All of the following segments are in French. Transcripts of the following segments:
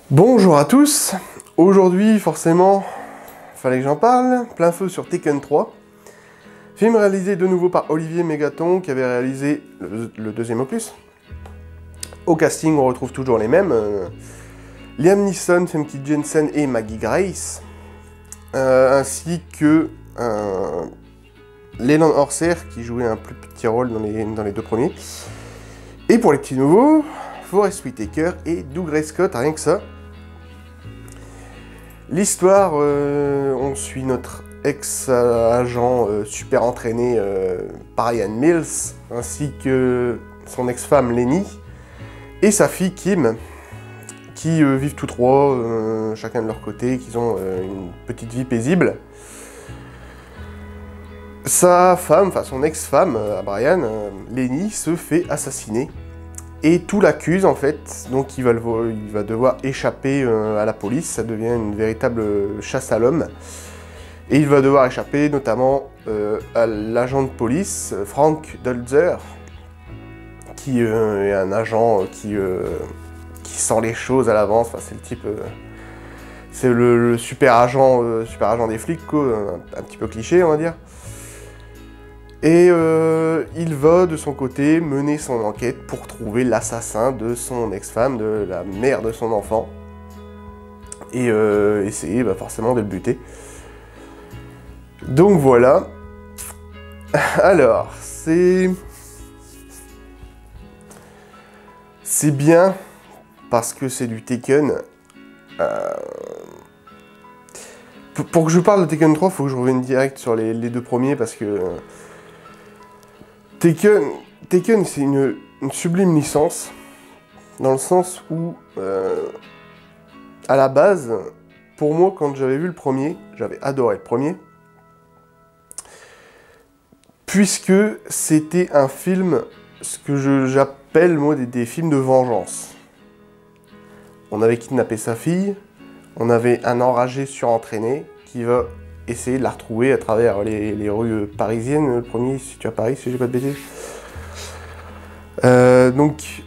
Bonjour à tous, aujourd'hui forcément, fallait que j'en parle, plein feu sur Tekken 3. Film réalisé de nouveau par Olivier Mégaton qui avait réalisé le deuxième opus. Au casting on retrouve toujours les mêmes, Liam Neeson, Famke Janssen et Maggie Grace, ainsi que Leland Orser qui jouait un plus petit rôle dans les deux premiers. Et pour les petits nouveaux, Forest Whitaker et Doug Ray Scott, rien que ça. L'histoire, on suit notre ex-agent super entraîné Brian Mills, ainsi que son ex-femme Lenny, et sa fille Kim, qui vivent tous trois, chacun de leur côté, qui ont une petite vie paisible. Sa femme, enfin son ex-femme, à Brian, Lenny, se fait assassiner. Et tout l'accuse en fait, donc il va devoir échapper à la police, ça devient une véritable chasse à l'homme. Et il va devoir échapper notamment à l'agent de police, Frank Dulzer, qui est un agent qui sent les choses à l'avance, enfin, c'est le type... c'est le super agent des flics, quoi, un petit peu cliché on va dire. Et il va de son côté mener son enquête pour trouver l'assassin de son ex-femme, de la mère de son enfant. Et essayer forcément de le buter. Donc voilà. Alors, c'est bien parce que c'est du Tekken. Pour que je parle de Tekken 3, il faut que je revienne direct sur les deux premiers parce que... Tekken, c'est une sublime licence, dans le sens où, à la base, pour moi, quand j'avais vu le premier, j'avais adoré le premier, puisque c'était un film, ce que j'appelle, moi, des films de vengeance. On avait kidnappé sa fille, on avait un enragé surentraîné qui va essayer de la retrouver à travers les rues parisiennes, le premier, si tu as Paris, si j'ai pas de bêtises. Donc,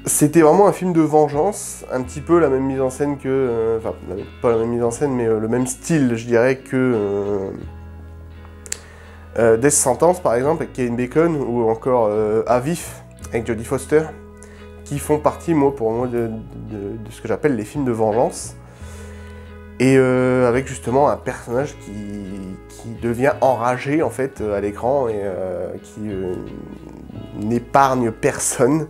c'était vraiment un film de vengeance, un petit peu la même mise en scène que... enfin, pas la même mise en scène, mais le même style, je dirais, que Death Sentence, par exemple, avec Kevin Bacon, ou encore À Vif, avec Jodie Foster, qui font partie, pour moi, de ce que j'appelle les films de vengeance. Et avec justement un personnage qui devient enragé en fait à l'écran et qui n'épargne personne.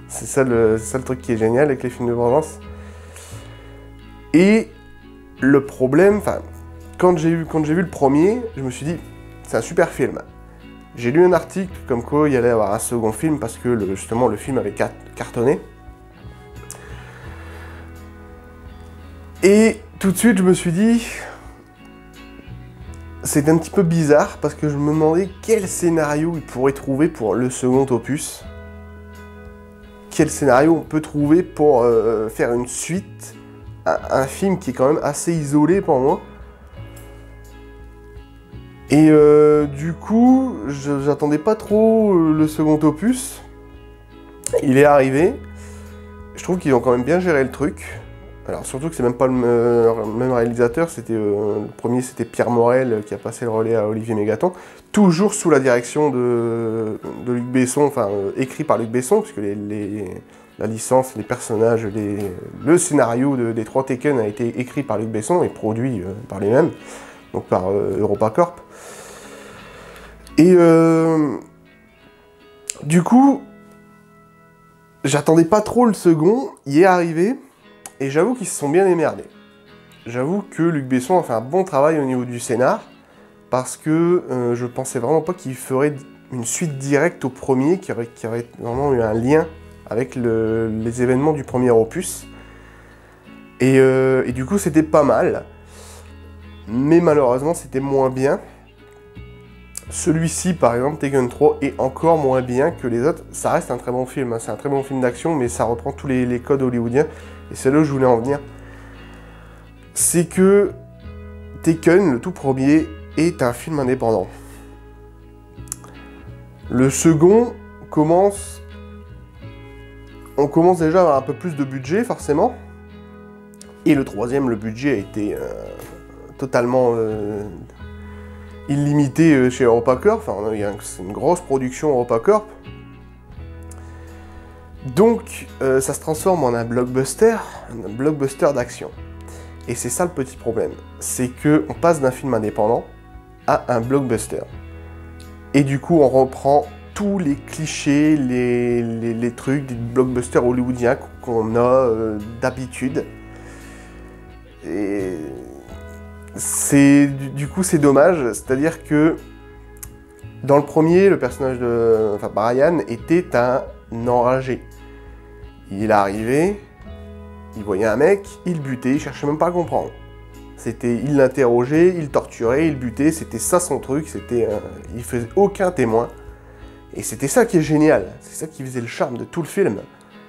C'est ça le truc qui est génial avec les films de vengeance. Et le problème, quand j'ai vu le premier, je me suis dit c'est un super film. J'ai lu un article comme quoi il allait y avoir un second film parce que justement le film avait cartonné. Et tout de suite, je me suis dit, c'est un petit peu bizarre parce que je me demandais quel scénario il pourrait trouver pour le second opus. Quel scénario on peut trouver pour faire une suite à un film qui est quand même assez isolé pour moi. Et du coup, j'attendais pas trop le second opus. Il est arrivé. Je trouve qu'ils ont quand même bien géré le truc. Alors surtout que c'est même pas le même réalisateur, le premier c'était Pierre Morel qui a passé le relais à Olivier Mégaton, toujours sous la direction de Luc Besson, enfin écrit par Luc Besson, puisque la licence, les personnages, le scénario des 3 Tekken a été écrit par Luc Besson et produit par les mêmes, donc par EuropaCorp. Et du coup, j'attendais pas trop le second, il est arrivé. Et j'avoue qu'ils se sont bien émerdés. J'avoue que Luc Besson a fait un bon travail au niveau du scénar, parce que je pensais vraiment pas qu'il ferait une suite directe au premier, qui aurait vraiment eu un lien avec les événements du premier opus. Et du coup c'était pas mal, mais malheureusement c'était moins bien. Celui-ci par exemple, Tekken 3, est encore moins bien que les autres. Ça reste un très bon film, hein. C'est un très bon film d'action, mais ça reprend tous les codes hollywoodiens. Et c'est là où je voulais en venir. C'est que Tekken, le tout premier, est un film indépendant. Le second commence... On commence déjà à avoir un peu plus de budget, forcément. Et le troisième, le budget a été totalement illimité chez EuropaCorp. Enfin, c'est une grosse production EuropaCorp. Donc, ça se transforme en un blockbuster d'action. Et c'est ça le petit problème. C'est qu'on passe d'un film indépendant à un blockbuster. Et du coup, on reprend tous les clichés, les trucs des blockbusters hollywoodiens qu'on a d'habitude. Et du coup, c'est dommage. C'est-à-dire que dans le premier, le personnage de Brian était un enragé. Il arrivait, il voyait un mec, il butait, il cherchait même pas à comprendre. Il l'interrogeait, il torturait, il butait, c'était ça son truc, il faisait aucun témoin. Et c'était ça qui est génial, c'est ça qui faisait le charme de tout le film,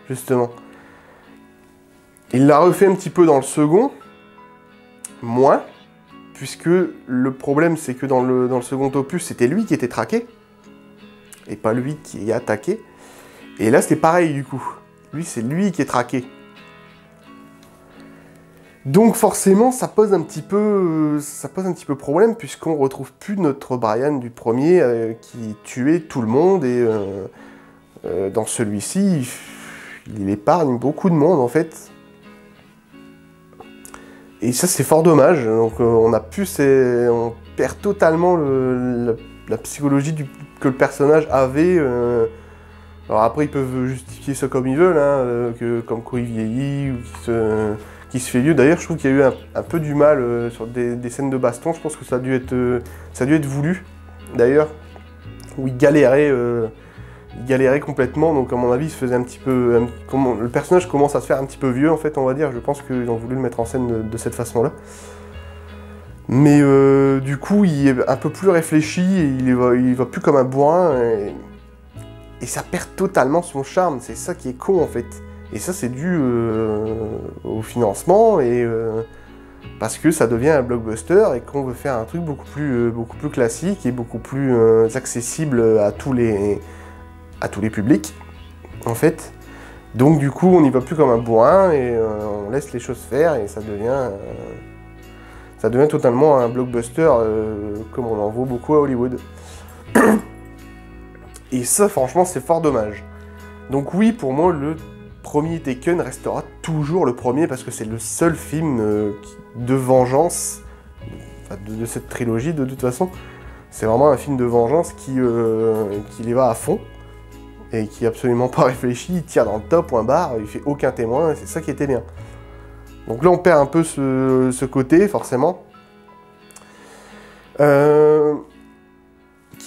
justement. Il l'a refait un petit peu dans le second, moins, puisque le problème c'est que dans le second opus, c'était lui qui était traqué, et pas lui qui est attaqué. Et là, c'était pareil du coup. Lui, c'est lui qui est traqué. Donc forcément, ça pose un petit peu problème, puisqu'on retrouve plus notre Brian du premier qui tuait tout le monde, et dans celui-ci, il épargne beaucoup de monde en fait. Et ça, c'est fort dommage. Donc on perd totalement la psychologie que le personnage avait. Alors après, ils peuvent justifier ça comme ils veulent, hein, comme quoi il vieillit, ou qu'il se fait vieux. D'ailleurs, je trouve qu'il y a eu un peu du mal sur des scènes de baston. Je pense que ça a dû être voulu, d'ailleurs, où il galérait complètement. Donc à mon avis, il se faisait un petit peu... le personnage commence à se faire un petit peu vieux, en fait, on va dire. Je pense qu'ils ont voulu le mettre en scène de cette façon-là. Mais du coup, il est un peu plus réfléchi, et il va plus comme un bourrin, et ça perd totalement son charme, c'est ça qui est con en fait. Et ça c'est dû au financement, et parce que ça devient un blockbuster et qu'on veut faire un truc beaucoup plus classique et beaucoup plus accessible à tous les publics en fait. Donc du coup on n'y va plus comme un bourrin, et on laisse les choses faire, et ça devient totalement un blockbuster comme on en voit beaucoup à Hollywood. Et ça, franchement, c'est fort dommage. Donc oui, pour moi, le premier Taken restera toujours le premier, parce que c'est le seul film de vengeance de cette trilogie, de toute façon. C'est vraiment un film de vengeance qui y va à fond, et qui est absolument pas réfléchi, il tire dans le top, point barre, il fait aucun témoin, et c'est ça qui était bien. Donc là, on perd un peu ce côté, forcément. Qui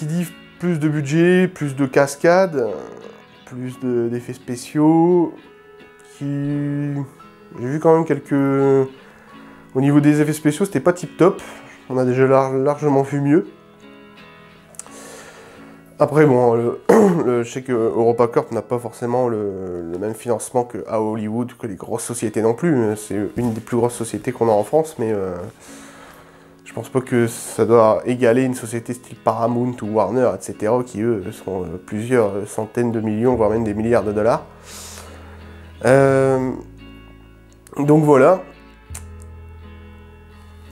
dit plus de budget, plus de cascades, plus d'effets spéciaux, J'ai vu quand même quelques... Au niveau des effets spéciaux, c'était pas tip top, on a déjà largement vu mieux. Après, bon, je sais que EuropaCorp n'a pas forcément le même financement qu'à Hollywood, que les grosses sociétés non plus. C'est une des plus grosses sociétés qu'on a en France, mais je pense pas que ça doit égaler une société style Paramount ou Warner, etc., qui eux sont plusieurs centaines de millions, voire même des milliards de dollars. Donc voilà.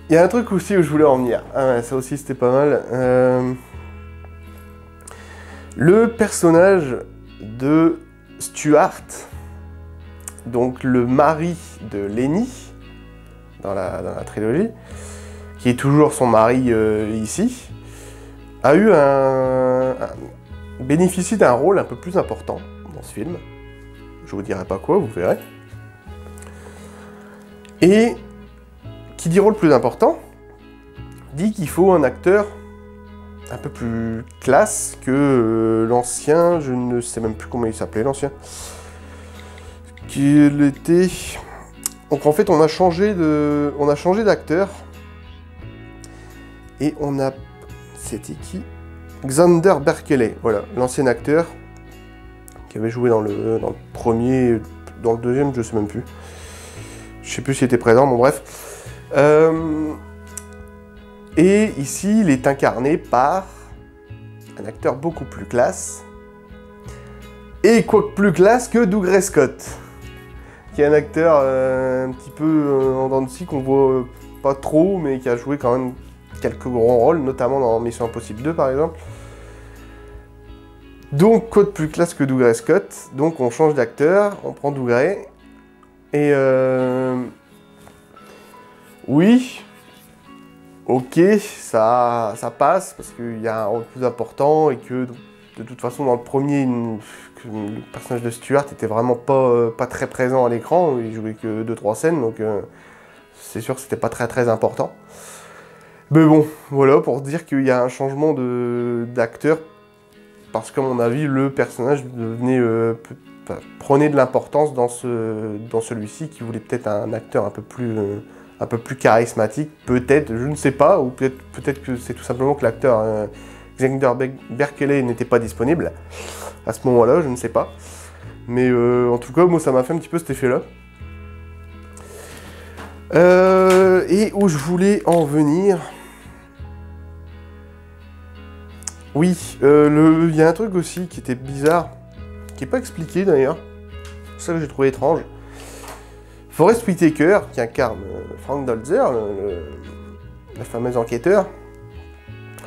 Il y a un truc aussi où je voulais en venir. Ah ouais, ça aussi c'était pas mal. Le personnage de Stuart, donc le mari de Lenny, dans la trilogie, qui est toujours son mari ici, a eu bénéficié d'un rôle un peu plus important dans ce film. Je vous dirai pas quoi, vous verrez. Et qui dit rôle plus important, dit qu'il faut un acteur un peu plus classe que l'ancien, je ne sais même plus comment il s'appelait l'ancien, qu'il était... Donc en fait on a changé d'acteur, et on a... C'était qui? Xander Berkeley, voilà, l'ancien acteur qui avait joué dans le premier, dans le deuxième, je sais même plus. Je sais plus s'il était présent, bon bref. Et ici, il est incarné par un acteur beaucoup plus classe, et quoique plus classe que Dougray Scott, qui est un acteur un petit peu en dents de scie, qu'on voit pas trop, mais qui a joué quand même quelques grands rôles, notamment dans Mission Impossible 2 par exemple. Donc quoi de plus classe que Dougray Scott, donc on change d'acteur, on prend Dougray, et oui, ok, ça passe, parce qu'il y a un rôle plus important, et que de toute façon dans le premier, le personnage de Stuart était vraiment pas très présent à l'écran, il jouait que 2-3 scènes, donc c'est sûr que c'était pas très important. Mais bon, voilà, pour dire qu'il y a un changement d'acteur, parce qu'à mon avis, le personnage devenait, prenait de l'importance dans celui-ci, qui voulait peut-être un acteur un peu plus charismatique, peut-être, je ne sais pas, ou peut-être que c'est tout simplement que l'acteur Xander Berkeley n'était pas disponible à ce moment-là, je ne sais pas. Mais en tout cas, moi, ça m'a fait un petit peu cet effet-là. Et où je voulais en venir... Oui, il y a un truc aussi qui était bizarre, qui n'est pas expliqué d'ailleurs, c'est ça que j'ai trouvé étrange. Forest Whitaker, qui incarne Frank Dolzer, le fameux enquêteur,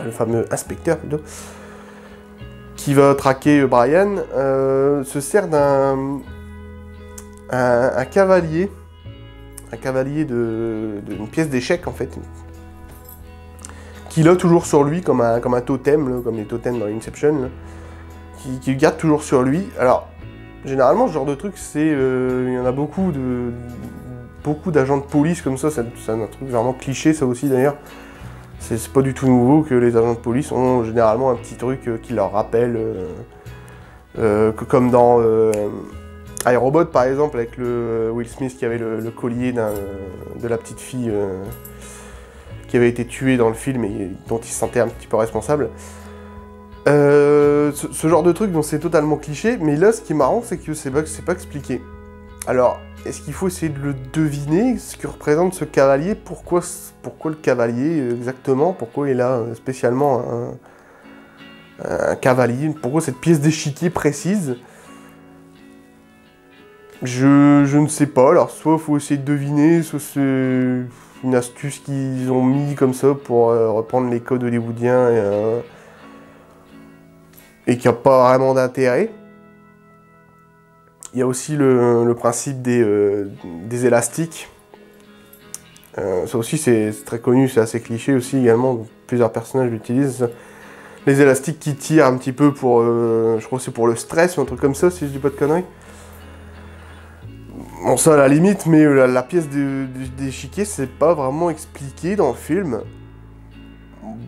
le fameux inspecteur plutôt, qui va traquer Brian, se sert d'un cavalier, d'une pièce d'échec en fait, qu'il a toujours sur lui comme un totem, là, comme les totems dans Inception, qui garde toujours sur lui. Alors, généralement, ce genre de truc, il y en a beaucoup d'agents de police comme ça, c'est un truc vraiment cliché, ça aussi d'ailleurs. C'est pas du tout nouveau que les agents de police ont généralement un petit truc qui leur rappelle, comme dans iRobot par exemple, avec Will Smith qui avait le collier de la petite fille qui avait été tuée dans le film et dont il se sentait un petit peu responsable. Ce genre de truc, donc c'est totalement cliché, mais là ce qui est marrant, c'est que c'est pas expliqué. Alors, est-ce qu'il faut essayer de le deviner, ce que représente ce cavalier? Pourquoi le cavalier exactement? Pourquoi il a spécialement un cavalier? Pourquoi cette pièce d'échiquier précise? Je ne sais pas, alors soit il faut essayer de deviner, soit c'est une astuce qu'ils ont mis comme ça pour reprendre les codes hollywoodiens et qui n'a pas vraiment d'intérêt. Il y a aussi le principe des élastiques. Ça aussi c'est très connu, c'est assez cliché aussi également, plusieurs personnages l'utilisent. Les élastiques qui tirent un petit peu pour, je crois que c'est pour le stress ou un truc comme ça si je dis pas de conneries. Bon ça à la limite, mais la pièce d'échiquier c'est pas vraiment expliqué dans le film.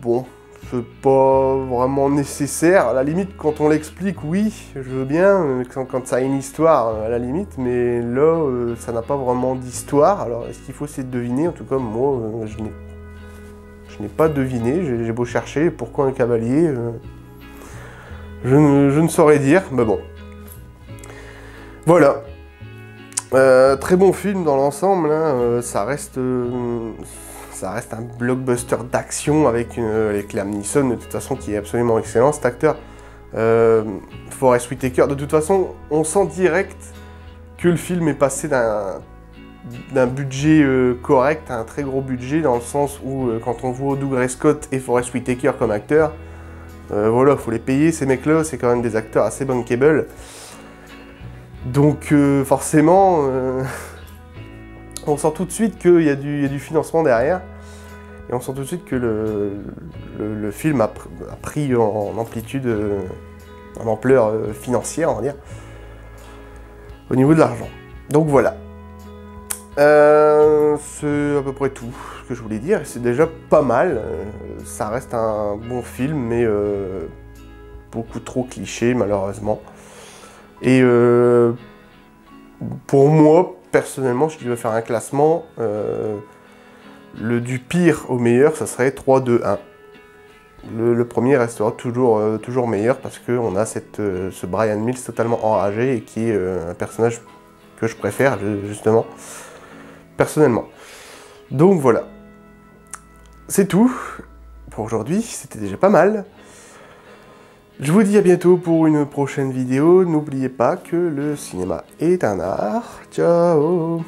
Bon, c'est pas vraiment nécessaire. À la limite quand on l'explique, oui, je veux bien, quand ça a une histoire à la limite, mais là ça n'a pas vraiment d'histoire. Alors est-ce qu'il faut essayer de deviner? En tout cas moi je n'ai pas deviné, j'ai beau chercher pourquoi un cavalier, je ne saurais dire, mais bon. Voilà. Très bon film dans l'ensemble, hein. Ça reste un blockbuster d'action avec Liam Neeson, de toute façon, qui est absolument excellent, cet acteur. Forest Whitaker, de toute façon, on sent direct que le film est passé d'un budget correct à un très gros budget, dans le sens où, quand on voit Dougray Scott et Forest Whitaker comme acteurs, voilà, faut les payer, ces mecs-là, c'est quand même des acteurs assez bankable. Donc forcément, on sent tout de suite qu'il y a du financement derrière, et on sent tout de suite que le film a pris en amplitude, en ampleur financière, on va dire, au niveau de l'argent. Donc voilà. C'est à peu près tout ce que je voulais dire, c'est déjà pas mal. Ça reste un bon film, mais beaucoup trop cliché malheureusement. Et pour moi, personnellement, si je devais faire un classement, du pire au meilleur, ça serait 3, 2, 1. Le premier restera toujours meilleur parce qu'on a ce Brian Mills totalement enragé et qui est un personnage que je préfère, justement, personnellement. Donc voilà. C'est tout pour aujourd'hui, c'était déjà pas mal. Je vous dis à bientôt pour une prochaine vidéo. N'oubliez pas que le cinéma est un art. Ciao!